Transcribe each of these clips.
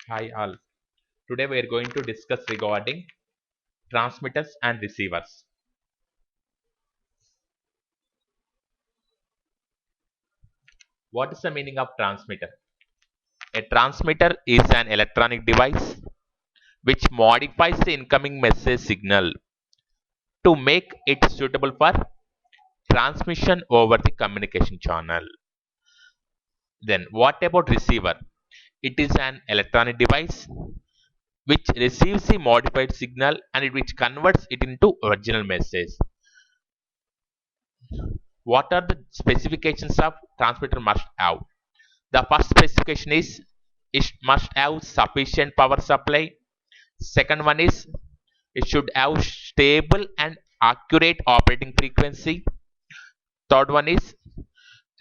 Hi all. Today we are going to discuss regarding transmitters and receivers. What is the meaning of transmitter? A transmitter is an electronic device which modifies the incoming message signal to make it suitable for transmission over the communication channel. Then what about receiver? It is an electronic device which receives the modified signal and which converts it into original message. What are the specifications of transmitter must have? The first specification is it must have sufficient power supply. Second one is it should have stable and accurate operating frequency. Third one is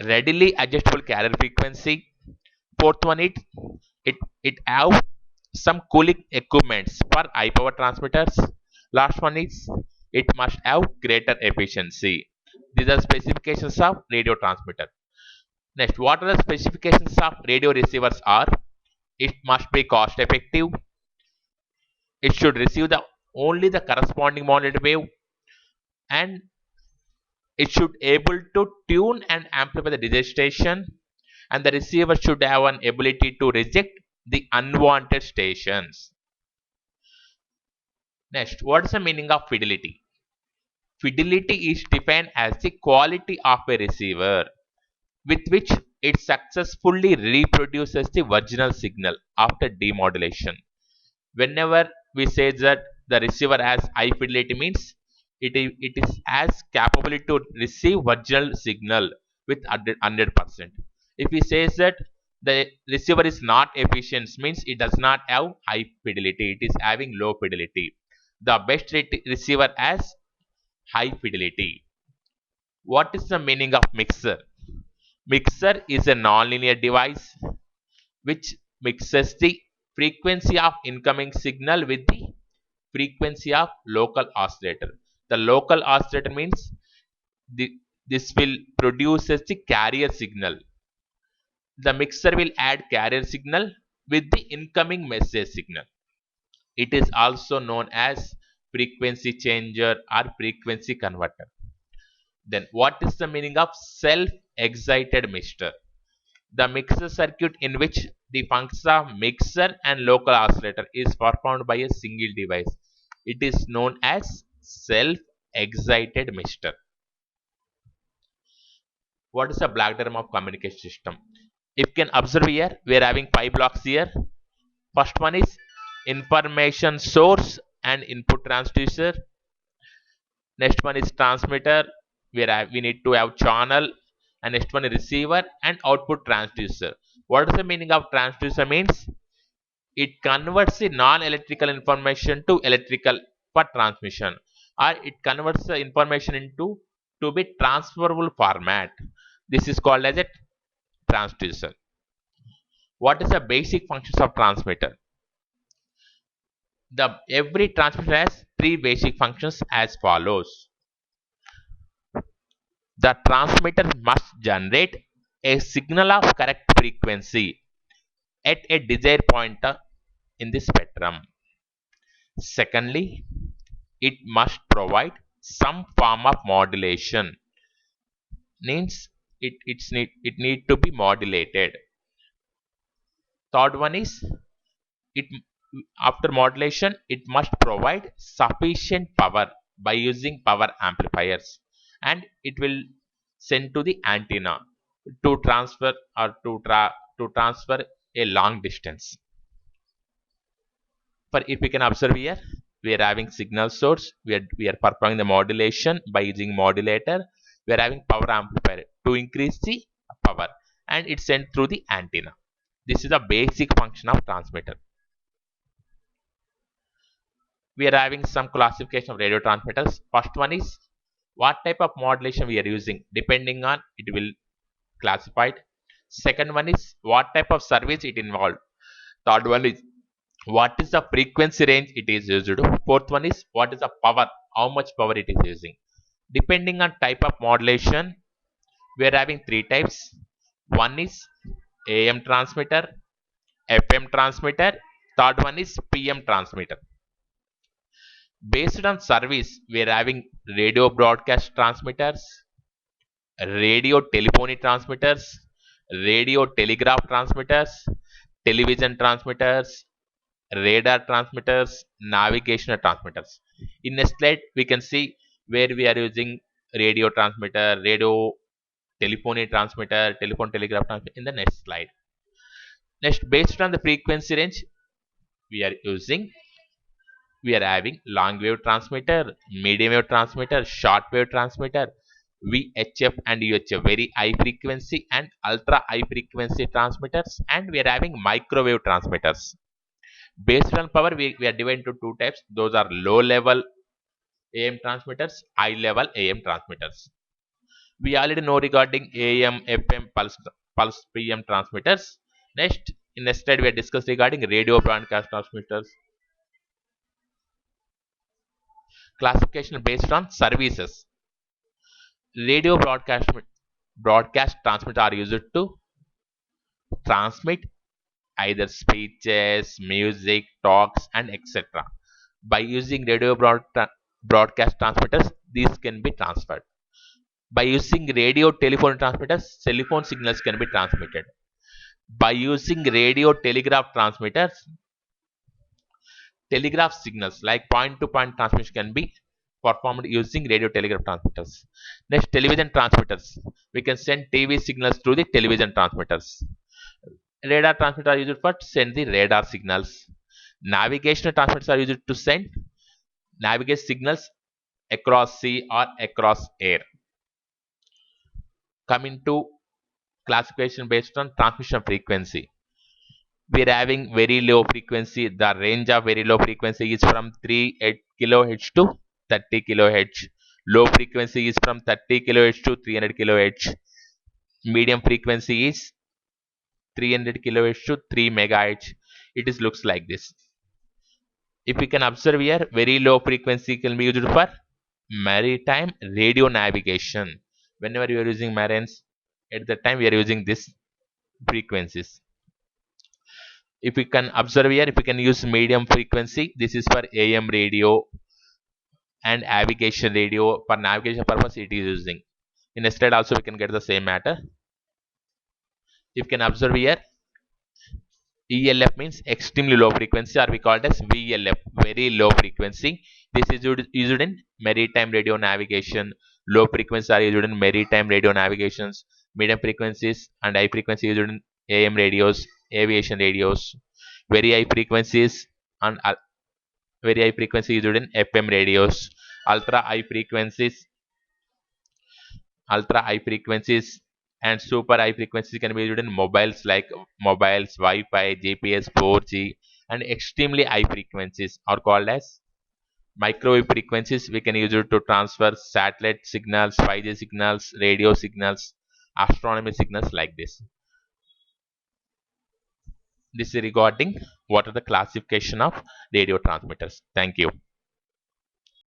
readily adjustable carrier frequency. Fourth one it have some cooling equipments for high power transmitters. Last one is it must have greater efficiency. These are specifications of radio transmitter. Next, what are the specifications of radio receivers are? It must be cost effective. It should receive the only the corresponding modulated wave, and it should able to tune and amplify the desired station, and the receiver should have an ability to reject the unwanted stations. Next, what is the meaning of fidelity? Fidelity is defined as the quality of a receiver with which it successfully reproduces the original signal after demodulation. Whenever we say that the receiver has high fidelity means it is as capable to receive original signal with 100%. If we say that the receiver is not efficient means it does not have high fidelity, it is having low fidelity. The best receiver has high fidelity. What is the meaning of mixer? Mixer is a nonlinear device which mixes the frequency of incoming signal with the frequency of local oscillator. The local oscillator means the, this will produces the carrier signal. The mixer will add carrier signal with the incoming message signal. It is also known as frequency changer or frequency converter. Then what is the meaning of self-excited mixer? The mixer circuit in which the functions of mixer and local oscillator is performed by a single device. It is known as self-excited mixer. What is the block diagram of communication system? If you can observe here, we are having five blocks here. First one is information source and input transducer. Next one is transmitter, where we need to have channel, and next one is receiver and output transducer. What is the meaning of transducer means? It converts the non-electrical information to electrical for transmission, or it converts the information into to be transferable format. This is called as a transducer. What is the basic functions of transmitter? The every transmitter has three basic functions as follows. The transmitter must generate a signal of correct frequency at a desired point in the spectrum. Secondly, it must provide some form of modulation. Means it need to be modulated. Third one is it after modulation it must provide sufficient power by using power amplifiers, and it will send to the antenna to transfer or to transfer a long distance. For if we can observe here, we are having signal source, we are performing the modulation by using modulator, we are having power amplifier to increase the power, and it's sent through the antenna. This is the basic function of transmitter. We are having some classification of radio transmitters. First one is what type of modulation we are using, depending on it will classified. Second one is what type of service it involved. Third one is what is the frequency range it is used to. Fourth one is what is the power, how much power it is using. Depending on type of modulation, we are having three types. One is AM transmitter, FM transmitter, Third one is PM transmitter. Based on service, we are having radio broadcast transmitters, radio telephony transmitters, radio telegraph transmitters, television transmitters, radar transmitters, navigational transmitters. In next slide, we can see where we are using radio transmitter, radio telephony transmitter, telephone telegraph transmitter in the next slide. Next, based on the frequency range, we are using, we are having long wave transmitter, medium wave transmitter, short wave transmitter, VHF and UHF, very high frequency and ultra high frequency transmitters, and we are having microwave transmitters. Based on power, we are divided into two types. Those are low level AM transmitters, high level AM transmitters. We already know regarding AM, FM, pulse PM transmitters. Next, in the slide, we are discussed regarding radio broadcast transmitters. Classification based on services. Radio broadcast transmitters are used to transmit either speeches, music, talks, and etc. By using radio broadcast transmitters, these can be transferred. By using radio telephone transmitters, telephone signals can be transmitted. By using radio telegraph transmitters, telegraph signals like point to point transmission can be performed using radio telegraph transmitters. Next, television transmitters. We can send TV signals through the television transmitters. Radar transmitters are used for send the radar signals. Navigational transmitters are used to send navigate signals across sea or across air. Coming to classification based on transmission frequency, we are having very low frequency. The range of very low frequency is from 3 kilohertz to 30 kilohertz. Low frequency is from 30 kilohertz to 300 kilohertz. Medium frequency is 300 kilohertz to 3 megahertz. It is looks like this. If we can observe here, very low frequency can be used for maritime radio navigation. Whenever you are using marines, at the time we are using this frequencies. If we can observe here, if we can use medium frequency, this is for AM radio and navigation radio. For navigation purpose, it is using. In a slide also we can get the same matter. If you can observe here, ELF means extremely low frequency, or we call it as VLF, very low frequency. This is used in maritime radio navigation. Low frequencies are used in maritime radio navigations. Medium frequencies and high frequency used in AM radios, aviation radios. Very high frequencies and very high frequency used in FM radios. Ultra high frequencies, ultra high frequencies and super high frequencies can be used in mobiles like mobiles, Wi-Fi, GPS, 4G, and extremely high frequencies are called as microwave frequencies. We can use it to transfer satellite signals, 5G signals, radio signals, astronomy signals like this. This is regarding what are the classification of radio transmitters. Thank you.